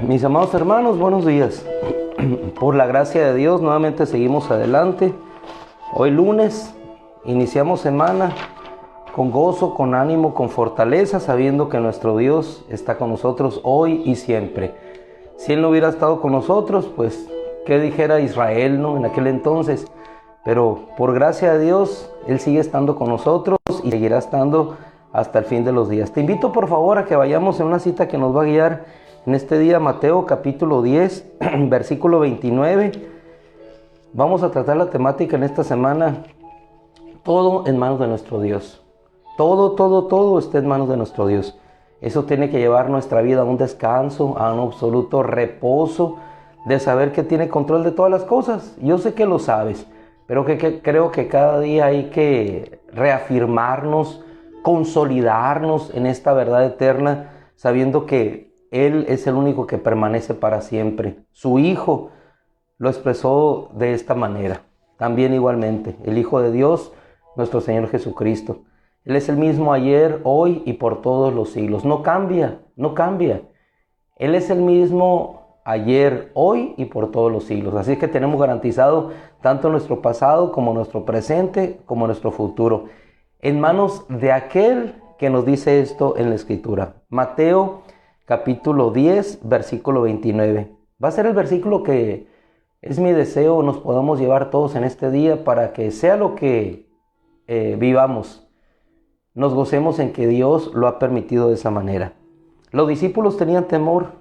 Mis amados hermanos, buenos días. Por la gracia de Dios, nuevamente seguimos adelante. Hoy lunes, iniciamos semana con gozo, con ánimo, con fortaleza, sabiendo que nuestro Dios está con nosotros hoy y siempre. Si Él no hubiera estado con nosotros, pues, ¿qué dijera Israel, no? En aquel entonces. Pero por gracia de Dios, Él sigue estando con nosotros y seguirá estando hasta el fin de los días. Te invito por favor a que vayamos en una cita que nos va a guiar en este día, Mateo capítulo 10, versículo 29. Vamos a tratar la temática en esta semana, todo en manos de nuestro Dios. Todo está en manos de nuestro Dios. Eso tiene que llevar nuestra vida a un descanso, a un absoluto reposo, de saber que tiene control de todas las cosas. Yo sé que lo sabes, pero creo que cada día hay que reafirmarnos, consolidarnos en esta verdad eterna, sabiendo que Él es el único que permanece para siempre. Su Hijo lo expresó de esta manera. También igualmente, el Hijo de Dios, nuestro Señor Jesucristo. Él es el mismo ayer, hoy y por todos los siglos. No cambia. Él es el mismo ayer, hoy y por todos los siglos. Así que tenemos garantizado tanto nuestro pasado como nuestro presente, como nuestro futuro, en manos de aquel que nos dice esto en la Escritura. Mateo capítulo 10, versículo 29. Va a ser el versículo que es mi deseo nos podamos llevar todos en este día para que sea lo que vivamos, nos gocemos en que Dios lo ha permitido de esa manera. Los discípulos tenían temor.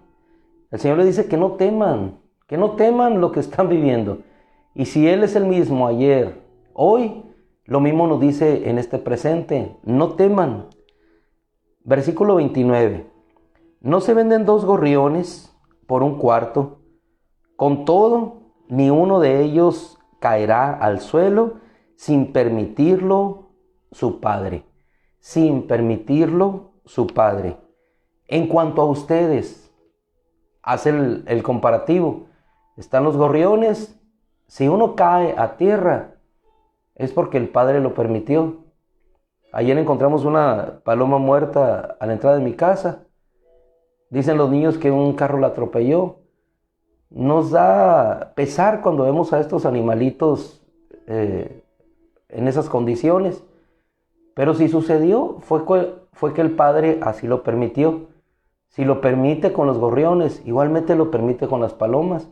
El Señor les dice que no teman lo que están viviendo. Y si Él es el mismo ayer, hoy, lo mismo nos dice en este presente, no teman. Versículo 29. ¿No se venden 2 gorriones por un cuarto? Con todo, ni uno de ellos caerá al suelo sin permitirlo su Padre. Sin permitirlo su Padre. En cuanto a ustedes, hace el comparativo. Están los gorriones. Si uno cae a tierra, es porque el Padre lo permitió. Ayer encontramos una paloma muerta a la entrada de mi casa. Dicen los niños que un carro la atropelló. Nos da pesar cuando vemos a estos animalitos en esas condiciones. Pero si sucedió, fue que el Padre así lo permitió. Si lo permite con los gorriones, igualmente lo permite con las palomas.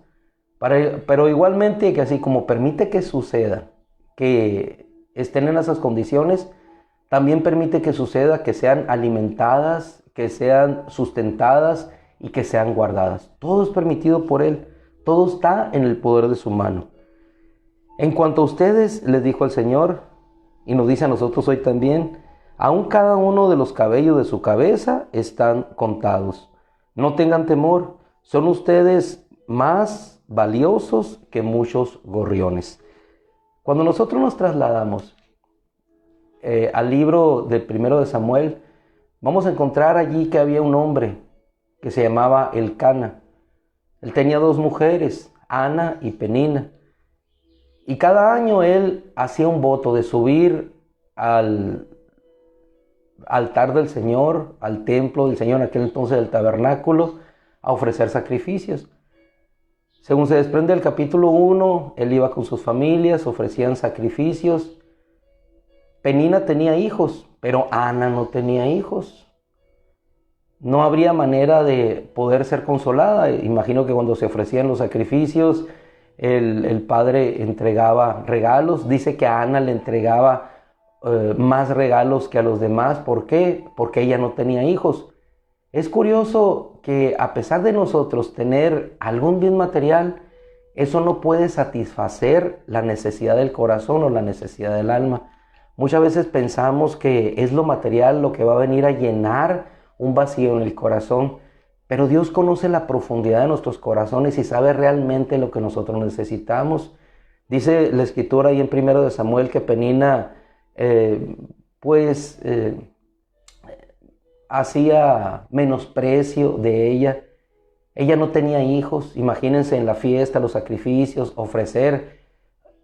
Pero igualmente que así como permite que suceda, que estén en esas condiciones, también permite que suceda que sean alimentadas, que sean sustentadas y que sean guardadas. Todo es permitido por Él. Todo está en el poder de su mano. En cuanto a ustedes, les dijo el Señor, y nos dice a nosotros hoy también, aún cada uno de los cabellos de su cabeza están contados. No tengan temor, son ustedes más valiosos que muchos gorriones. Cuando nosotros nos trasladamos al libro del 1 de Samuel, vamos a encontrar allí que había un hombre que se llamaba Elcana. Él tenía 2 mujeres, Ana y Penina. Y cada año él hacía un voto de subir al altar del Señor, al templo del Señor, en aquel entonces del tabernáculo, a ofrecer sacrificios. Según se desprende del capítulo 1, él iba con sus familias, ofrecían sacrificios. Penina tenía hijos, pero Ana no tenía hijos. No habría manera de poder ser consolada. Imagino que cuando se ofrecían los sacrificios, el padre entregaba regalos. Dice que a Ana le entregaba más regalos que a los demás. ¿Por qué? Porque ella no tenía hijos. Es curioso que a pesar de nosotros tener algún bien material, eso no puede satisfacer la necesidad del corazón o la necesidad del alma. Muchas veces pensamos que es lo material lo que va a venir a llenar un vacío en el corazón, pero Dios conoce la profundidad de nuestros corazones y sabe realmente lo que nosotros necesitamos. Dice la Escritura ahí en 1 de Samuel que Penina hacía menosprecio de ella. Ella no tenía hijos. Imagínense en la fiesta, los sacrificios, ofrecer.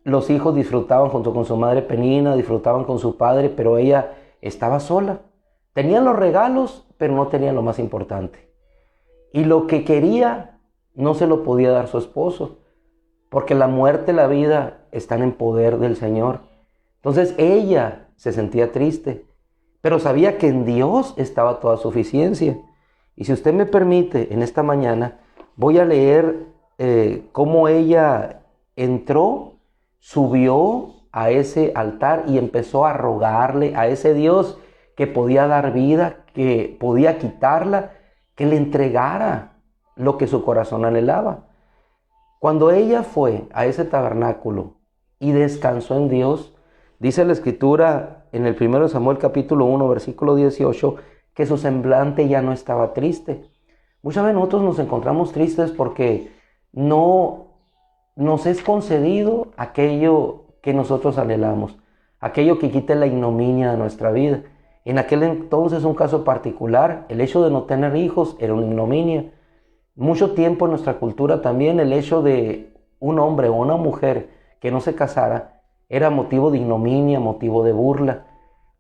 Los hijos disfrutaban junto con su madre Penina, disfrutaban con su padre, pero ella estaba sola. Tenían los regalos, pero no tenían lo más importante. Y lo que quería no se lo podía dar su esposo, porque la muerte y la vida están en poder del Señor. Entonces ella se sentía triste, pero sabía que en Dios estaba toda suficiencia. Y si usted me permite, en esta mañana voy a leer cómo ella entró, subió a ese altar y empezó a rogarle a ese Dios que podía dar vida, que podía quitarla, que le entregara lo que su corazón anhelaba. Cuando ella fue a ese tabernáculo y descansó en Dios, dice la Escritura en el 1 Samuel capítulo 1, versículo 18, que su semblante ya no estaba triste. Muchas veces nosotros nos encontramos tristes porque no nos es concedido aquello que nosotros anhelamos, aquello que quite la ignominia de nuestra vida. En aquel entonces, un caso particular, el hecho de no tener hijos era una ignominia. Mucho tiempo en nuestra cultura también el hecho de un hombre o una mujer que no se casara era motivo de ignominia, motivo de burla.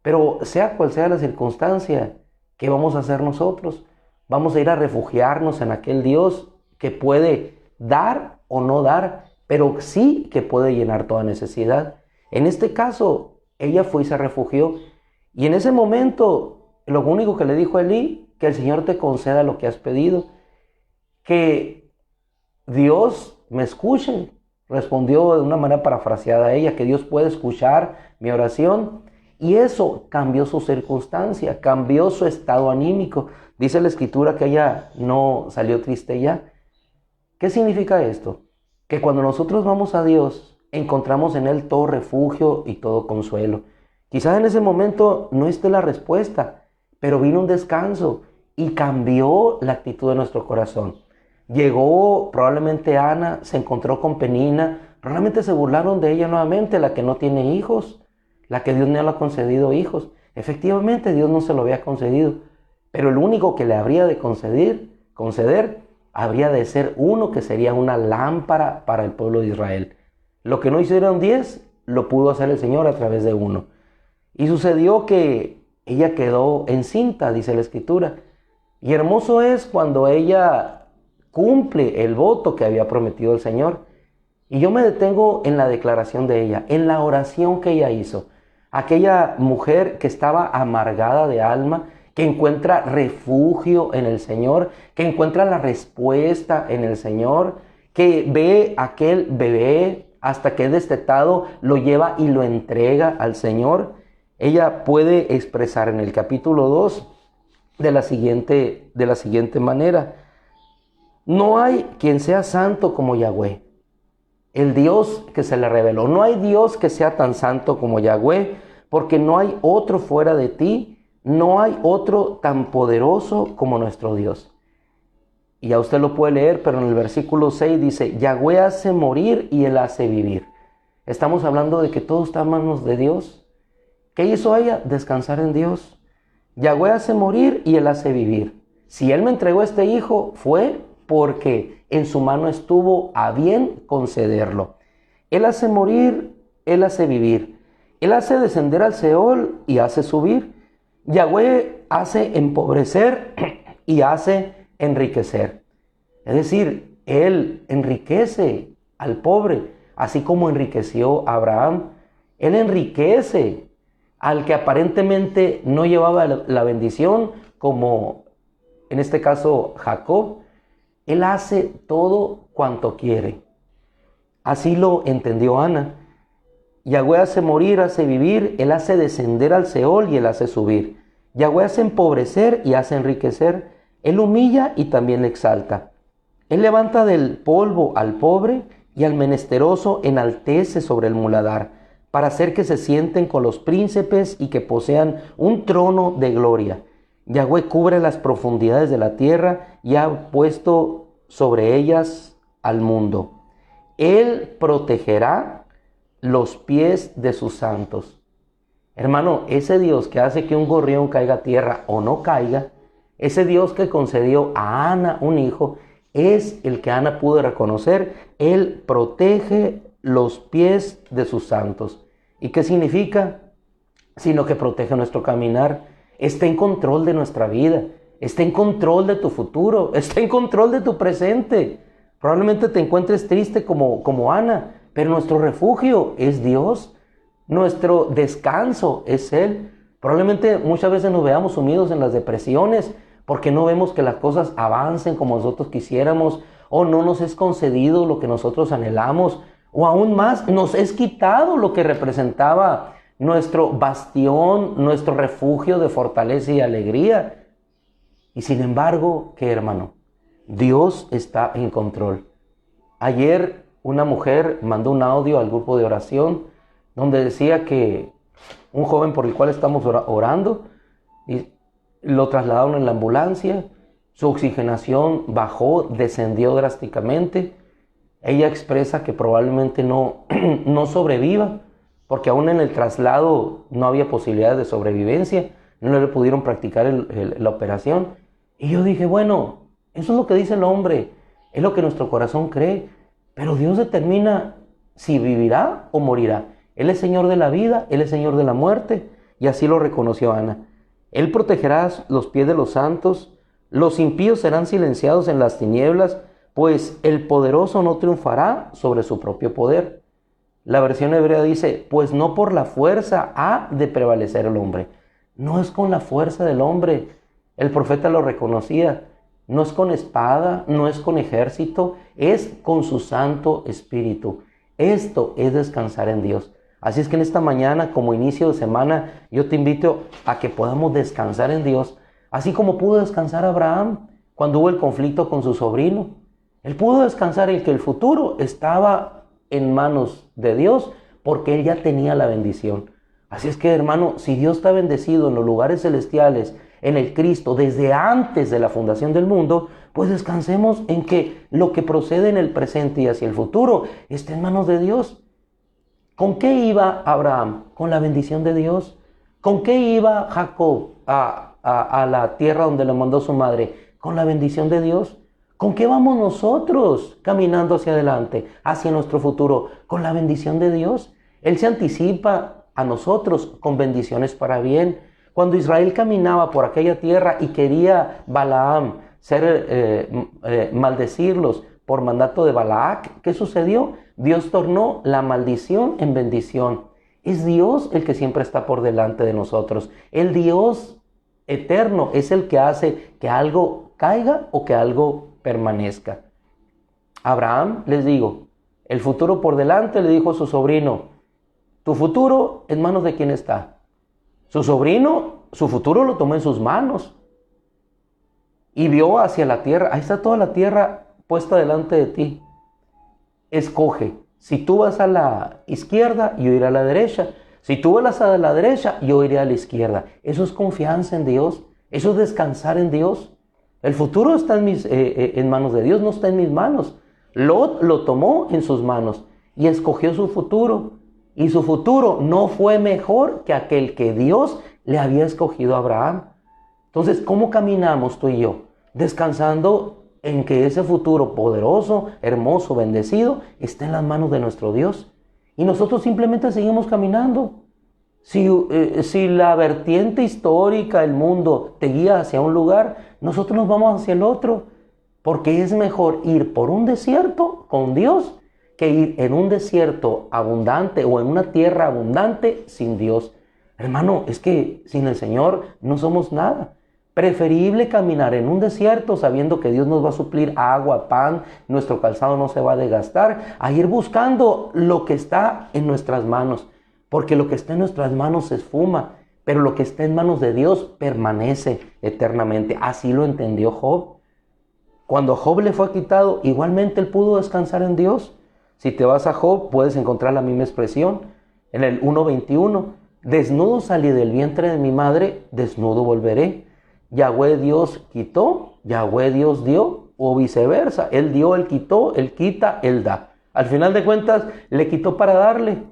Pero sea cual sea la circunstancia, ¿qué vamos a hacer nosotros? Vamos a ir a refugiarnos en aquel Dios que puede dar o no dar, pero sí que puede llenar toda necesidad. En este caso, ella fue y se refugió. Y en ese momento, lo único que le dijo a Elí, que el Señor te conceda lo que has pedido. Que Dios me escuche, respondió de una manera parafraseada a ella, que Dios puede escuchar mi oración. Y eso cambió su circunstancia, cambió su estado anímico. Dice la Escritura que ella no salió triste ya. ¿Qué significa esto? Que cuando nosotros vamos a Dios, encontramos en Él todo refugio y todo consuelo. Quizás en ese momento no esté la respuesta, pero vino un descanso y cambió la actitud de nuestro corazón. Llegó probablemente Ana, se encontró con Penina, probablemente se burlaron de ella nuevamente, la que no tiene hijos, la que Dios no le ha concedido hijos. Efectivamente, Dios no se lo había concedido, pero el único que le habría de conceder habría de ser uno que sería una lámpara para el pueblo de Israel. Lo que no hicieron 10, lo pudo hacer el Señor a través de uno. Y sucedió que ella quedó encinta, dice la Escritura. Y hermoso es cuando ella cumple el voto que había prometido el Señor. Y yo me detengo en la declaración de ella, en la oración que ella hizo. Aquella mujer que estaba amargada de alma, que encuentra refugio en el Señor, que encuentra la respuesta en el Señor, que ve aquel bebé hasta que es destetado, lo lleva y lo entrega al Señor. Ella puede expresar en el capítulo 2 de la siguiente manera: no hay quien sea santo como Yahweh, el Dios que se le reveló. No hay Dios que sea tan santo como Yahweh, porque no hay otro fuera de ti, no hay otro tan poderoso como nuestro Dios. Y ya usted lo puede leer, pero en el versículo 6 dice: Yahweh hace morir y Él hace vivir. Estamos hablando de que todo está en manos de Dios. ¿Qué hizo ella? Descansar en Dios. Yahweh hace morir y Él hace vivir. Si Él me entregó este hijo, fue porque en su mano estuvo a bien concederlo. Él hace morir, Él hace vivir. Él hace descender al Seol y hace subir. Yahweh hace empobrecer y hace enriquecer. Es decir, Él enriquece al pobre, así como enriqueció a Abraham. Él enriquece al que aparentemente no llevaba la bendición, como en este caso Jacob. Él hace todo cuanto quiere. Así lo entendió Ana. Yahweh hace morir, hace vivir, Él hace descender al Seol y Él hace subir. Yahweh hace empobrecer y hace enriquecer. Él humilla y también exalta. Él levanta del polvo al pobre y al menesteroso enaltece sobre el muladar, para hacer que se sienten con los príncipes y que posean un trono de gloria. Yahweh cubre las profundidades de la tierra y ha puesto sobre ellas al mundo. Él protegerá los pies de sus santos. Hermano, ese Dios que hace que un gorrión caiga a tierra o no caiga, ese Dios que concedió a Ana un hijo, es el que Ana pudo reconocer. Él protege los pies de sus santos. ¿Y qué significa? Sino que protege nuestro caminar. Está en control de nuestra vida. está en control de tu futuro, está en control de tu presente. Probablemente te encuentres triste como Ana, pero nuestro refugio es Dios, nuestro descanso es Él. Probablemente muchas veces nos veamos sumidos en las depresiones porque no vemos que las cosas avancen como nosotros quisiéramos, o no nos es concedido lo que nosotros anhelamos, o aún más, nos es quitado lo que representaba nuestro bastión, nuestro refugio de fortaleza y alegría. Y sin embargo, ¿qué, hermano? Dios está en control. Ayer una mujer mandó un audio al grupo de oración donde decía que un joven por el cual estamos orando, y lo trasladaron en la ambulancia, su oxigenación bajó, descendió drásticamente. Ella expresa que probablemente no sobreviva, porque aún en el traslado no había posibilidad de sobrevivencia, no le pudieron practicar la operación. Y yo dije, bueno, eso es lo que dice el hombre, es lo que nuestro corazón cree, pero Dios determina si vivirá o morirá. Él es Señor de la vida, Él es Señor de la muerte, y así lo reconoció Ana. Él protegerá los pies de los santos, los impíos serán silenciados en las tinieblas, pues el poderoso no triunfará sobre su propio poder. La versión hebrea dice, pues no por la fuerza ha de prevalecer el hombre. No es con la fuerza del hombre. El profeta lo reconocía. No es con espada, no es con ejército, es con su Santo Espíritu. Esto es descansar en Dios. Así es que en esta mañana, como inicio de semana, yo te invito a que podamos descansar en Dios, así como pudo descansar Abraham cuando hubo el conflicto con su sobrino. Él pudo descansar en que el futuro estaba en manos de Dios porque él ya tenía la bendición. Así es que, hermano, si Dios está bendecido en los lugares celestiales, en el Cristo, desde antes de la fundación del mundo, pues descansemos en que lo que procede en el presente y hacia el futuro está en manos de Dios. ¿Con qué iba Abraham? Con la bendición de Dios. ¿Con qué iba Jacob a la tierra donde le mandó su madre? Con la bendición de Dios. ¿Con qué vamos nosotros caminando hacia adelante, hacia nuestro futuro? Con la bendición de Dios. Él se anticipa a nosotros con bendiciones para bien. Cuando Israel caminaba por aquella tierra y quería Balaam maldecirlos por mandato de Balac, ¿qué sucedió? Dios tornó la maldición en bendición. Es Dios el que siempre está por delante de nosotros. El Dios eterno es el que hace que algo caiga o que algo permanezca. Abraham, les digo, el futuro por delante, le dijo a su sobrino, tu futuro en manos de quién está. Su sobrino, su futuro lo tomó en sus manos y vio hacia la tierra. Ahí está toda la tierra puesta delante de ti. Escoge. Si tú vas a la izquierda, yo iré a la derecha. Si tú vas a la derecha, yo iré a la izquierda. Eso es confianza en Dios. Eso es descansar en Dios. El futuro está en manos de Dios, no está en mis manos. Lot lo tomó en sus manos y escogió su futuro. Y su futuro no fue mejor que aquel que Dios le había escogido a Abraham. Entonces, ¿cómo caminamos tú y yo? Descansando en que ese futuro poderoso, hermoso, bendecido, está en las manos de nuestro Dios. Y nosotros simplemente seguimos caminando. Si la vertiente histórica, el mundo, te guía hacia un lugar, nosotros nos vamos hacia el otro. Porque es mejor ir por un desierto con Dios que ir en un desierto abundante o en una tierra abundante sin Dios. Hermano, es que sin el Señor no somos nada. Preferible caminar en un desierto sabiendo que Dios nos va a suplir agua, pan, nuestro calzado no se va a desgastar, a ir buscando lo que está en nuestras manos. Porque lo que está en nuestras manos se esfuma, pero lo que está en manos de Dios permanece eternamente. Así lo entendió Job. Cuando a Job le fue quitado, igualmente él pudo descansar en Dios. Si te vas a Job, puedes encontrar la misma expresión. En el 1:21, desnudo salí del vientre de mi madre, desnudo volveré. Yahweh Dios quitó, Yahweh Dios dio, o viceversa. Él dio, Él quitó, Él quita, Él da. Al final de cuentas, le quitó para darle.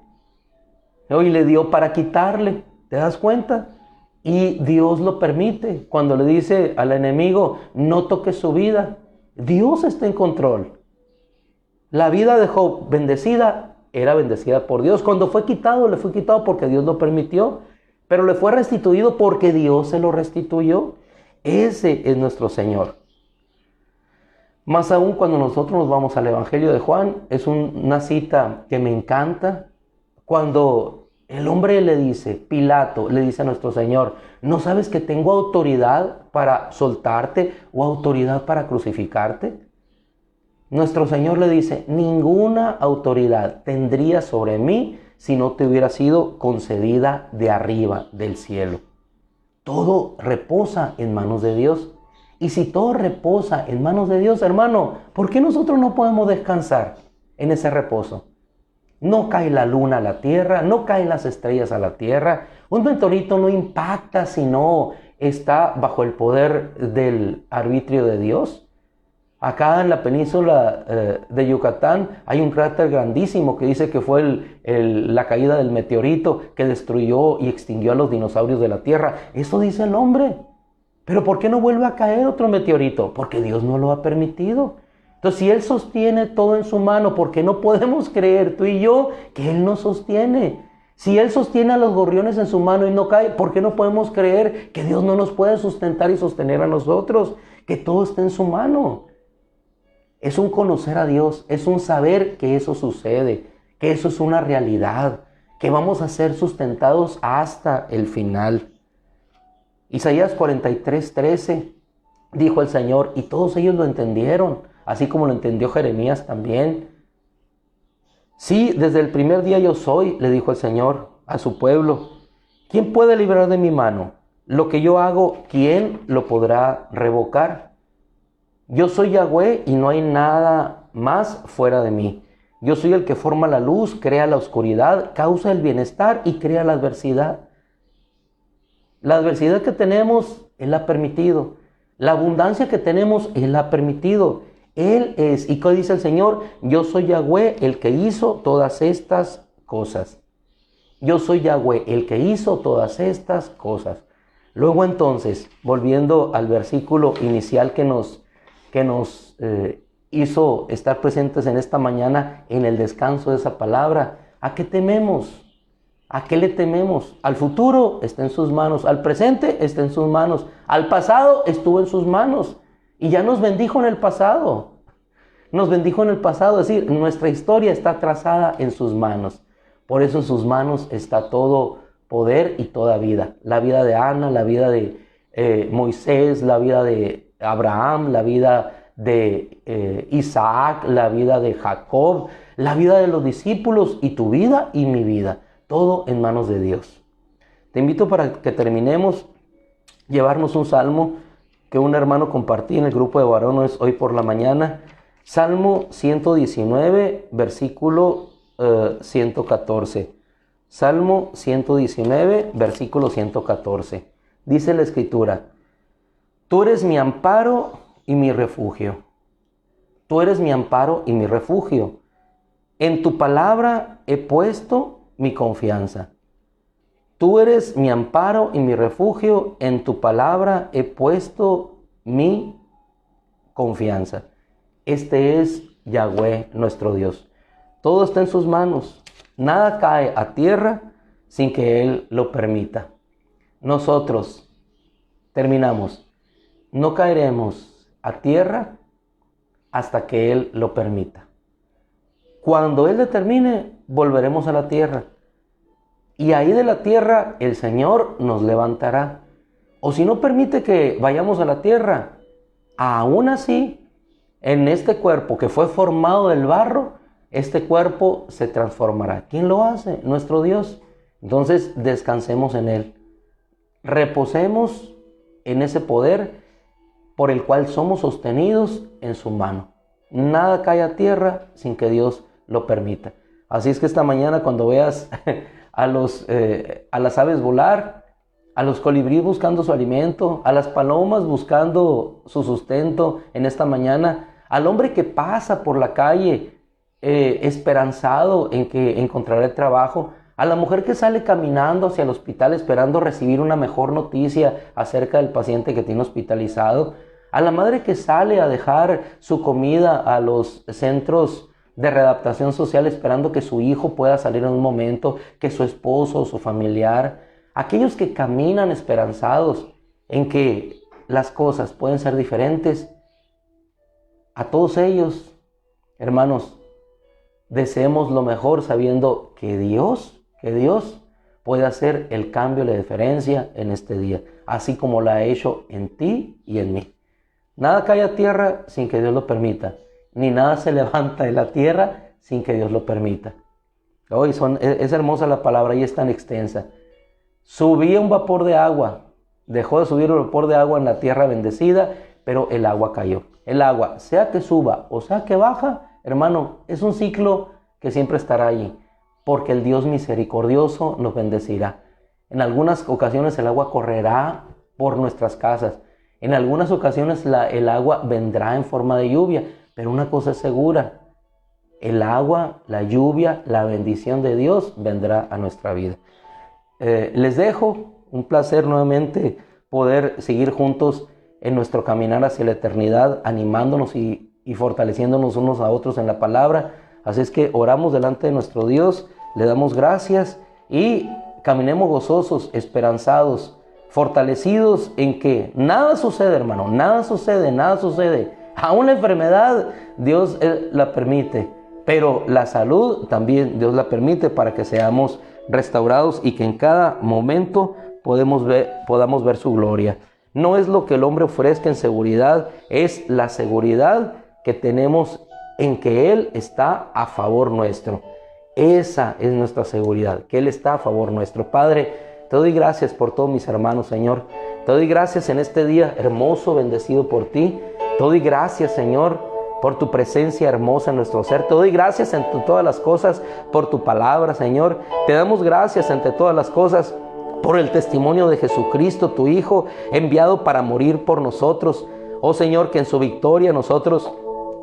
Hoy le dio para quitarle. ¿Te das cuenta? Y Dios lo permite. Cuando le dice al enemigo, no toques su vida. Dios está en control. La vida de Job bendecida era bendecida por Dios. Cuando fue quitado, le fue quitado porque Dios lo permitió. Pero le fue restituido porque Dios se lo restituyó. Ese es nuestro Señor. Más aún cuando nosotros nos vamos al Evangelio de Juan, es una cita que me encanta, cuando el hombre le dice, Pilato le dice a nuestro Señor, ¿no sabes que tengo autoridad para soltarte o autoridad para crucificarte? Nuestro Señor le dice, ninguna autoridad tendría sobre mí si no te hubiera sido concedida de arriba, del cielo. Todo reposa en manos de Dios. Y si todo reposa en manos de Dios, hermano, ¿por qué nosotros no podemos descansar en ese reposo? No cae la luna a la tierra, no caen las estrellas a la tierra. Un meteorito no impacta si no está bajo el poder del arbitrio de Dios. Acá en la península de Yucatán hay un cráter grandísimo que dice que fue la caída del meteorito que destruyó y extinguió a los dinosaurios de la tierra. Eso dice el hombre. Pero ¿por qué no vuelve a caer otro meteorito? Porque Dios no lo ha permitido. Entonces, si Él sostiene todo en su mano, ¿por qué no podemos creer tú y yo que Él nos sostiene? Si Él sostiene a los gorriones en su mano y no cae, ¿por qué no podemos creer que Dios no nos puede sustentar y sostener a nosotros? Que todo está en su mano. Es un conocer a Dios, es un saber que eso sucede, que eso es una realidad, que vamos a ser sustentados hasta el final. Isaías 43:13 dijo el Señor, y todos ellos lo entendieron, así como lo entendió Jeremías también. Sí, desde el primer día yo soy, le dijo el Señor a su pueblo. ¿Quién puede librar de mi mano? Lo que yo hago, ¿quién lo podrá revocar? Yo soy Yahweh y no hay nada más fuera de mí. Yo soy el que forma la luz, crea la oscuridad, causa el bienestar y crea la adversidad. La adversidad que tenemos, Él la ha permitido. La abundancia que tenemos, Él la ha permitido. Él es, ¿y qué dice el Señor? Yo soy Yahweh, el que hizo todas estas cosas. Yo soy Yahweh, el que hizo todas estas cosas. Luego entonces, volviendo al versículo inicial que nos hizo estar presentes en esta mañana en el descanso de esa palabra, ¿a qué tememos? ¿A qué le tememos? Al futuro está en sus manos, al presente está en sus manos, al pasado estuvo en sus manos y ya nos bendijo en el pasado. Nos bendijo en el pasado, es decir, nuestra historia está trazada en sus manos. Por eso en sus manos está todo poder y toda vida. La vida de Ana, la vida de Moisés, la vida de Abraham, la vida de Isaac, la vida de Jacob, la vida de los discípulos y tu vida y mi vida. Todo en manos de Dios. Te invito para que terminemos, llevarnos un salmo que un hermano compartí en el grupo de varones hoy por la mañana. Salmo 119, versículo 114. Salmo 119, versículo 114. Dice la Escritura, tú eres mi amparo y mi refugio. Tú eres mi amparo y mi refugio. En tu palabra he puesto mi confianza. Tú eres mi amparo y mi refugio, en tu palabra he puesto mi confianza. Este es Yahweh nuestro Dios. Todo está en sus manos. Nada cae a tierra sin que Él lo permita. Nosotros terminamos. No caeremos a tierra hasta que Él lo permita. Cuando Él determine, volveremos a la tierra. Y ahí de la tierra el Señor nos levantará. O si no permite que vayamos a la tierra, aún así, en este cuerpo que fue formado del barro, este cuerpo se transformará. ¿Quién lo hace? Nuestro Dios. Entonces descansemos en Él. Reposemos en ese poder por el cual somos sostenidos en su mano. Nada cae a tierra sin que Dios lo permita. Así es que esta mañana cuando veas a las aves volar, a los colibríes buscando su alimento, a las palomas buscando su sustento en esta mañana, al hombre que pasa por la calle esperanzado en que encontrará el trabajo, a la mujer que sale caminando hacia el hospital esperando recibir una mejor noticia acerca del paciente que tiene hospitalizado, a la madre que sale a dejar su comida a los centros de readaptación social esperando que su hijo pueda salir en un momento, que su esposo o su familiar, aquellos que caminan esperanzados en que las cosas pueden ser diferentes, a todos ellos, hermanos, deseemos lo mejor sabiendo que Dios puede hacer el cambio, la diferencia en este día, así como lo ha hecho en ti y en mí. Nada cae a tierra sin que Dios lo permita, ni nada se levanta de la tierra sin que Dios lo permita. Hoy es hermosa la palabra y es tan extensa. Subía un vapor de agua, dejó de subir el vapor de agua en la tierra bendecida, pero el agua cayó. El agua, sea que suba o sea que baja, hermano, es un ciclo que siempre estará allí, porque el Dios misericordioso nos bendecirá. En algunas ocasiones el agua correrá por nuestras casas. En algunas ocasiones el agua vendrá en forma de lluvia, pero una cosa es segura: el agua, la lluvia, la bendición de Dios vendrá a nuestra vida. Les dejo, un placer nuevamente poder seguir juntos en nuestro caminar hacia la eternidad, animándonos y fortaleciéndonos unos a otros en la palabra. Así es que oramos delante de nuestro Dios, le damos gracias y caminemos gozosos, esperanzados, fortalecidos en que nada sucede, hermano, nada sucede. Aún la enfermedad Dios la permite, pero la salud también Dios la permite para que seamos restaurados y que en cada momento podamos ver su gloria. No es lo que el hombre ofrezca en seguridad, es la seguridad que tenemos en que Él está a favor nuestro. Esa es nuestra seguridad, que Él está a favor nuestro. Padre, te doy gracias por todos mis hermanos, Señor. Te doy gracias en este día hermoso, bendecido por ti. Te doy gracias, Señor, por tu presencia hermosa en nuestro ser. Te doy gracias entre todas las cosas por tu palabra, Señor. Te damos gracias entre todas las cosas por el testimonio de Jesucristo, tu Hijo, enviado para morir por nosotros. Oh Señor, que en su victoria nosotros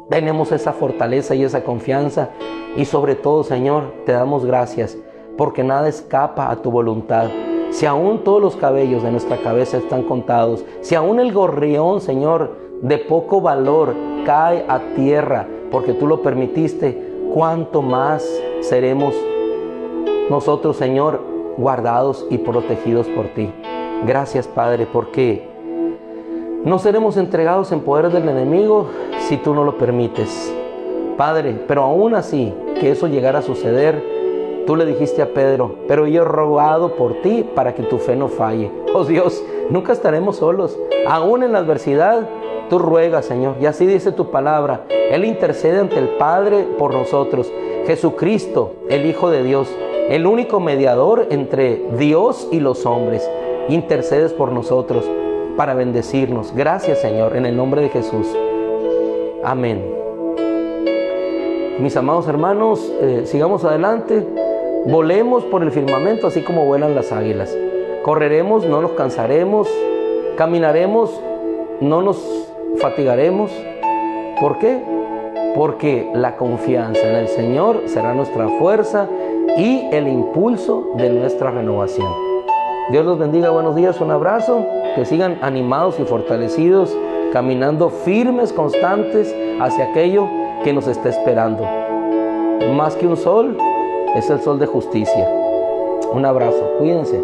tenemos esa fortaleza y esa confianza. Y sobre todo, Señor, te damos gracias porque nada escapa a tu voluntad. Si aún todos los cabellos de nuestra cabeza están contados, si aún el gorrión, Señor, de poco valor cae a tierra porque tú lo permitiste, ¿cuánto más seremos nosotros, Señor, guardados y protegidos por ti? Gracias, Padre, porque no seremos entregados en poder del enemigo si tú no lo permites, Padre. Pero aún así, que eso llegara a suceder, tú le dijiste a Pedro: pero yo he rogado por ti para que tu fe no falle. Oh Dios, nunca estaremos solos. Aún en la adversidad, tú ruegas, Señor, y así dice tu palabra. Él intercede ante el Padre por nosotros. Jesucristo, el Hijo de Dios, el único mediador entre Dios y los hombres, intercedes por nosotros para bendecirnos. Gracias, Señor, en el nombre de Jesús. Amén. Mis amados hermanos, sigamos adelante. Volemos por el firmamento así como vuelan las águilas. Correremos, no nos cansaremos. Caminaremos, no nos fatigaremos. ¿Por qué? Porque la confianza en el Señor será nuestra fuerza y el impulso de nuestra renovación. Dios los bendiga, buenos días, un abrazo, que sigan animados y fortalecidos, caminando firmes, constantes hacia aquello que nos está esperando. Más que un sol, es el sol de justicia. Un abrazo, cuídense.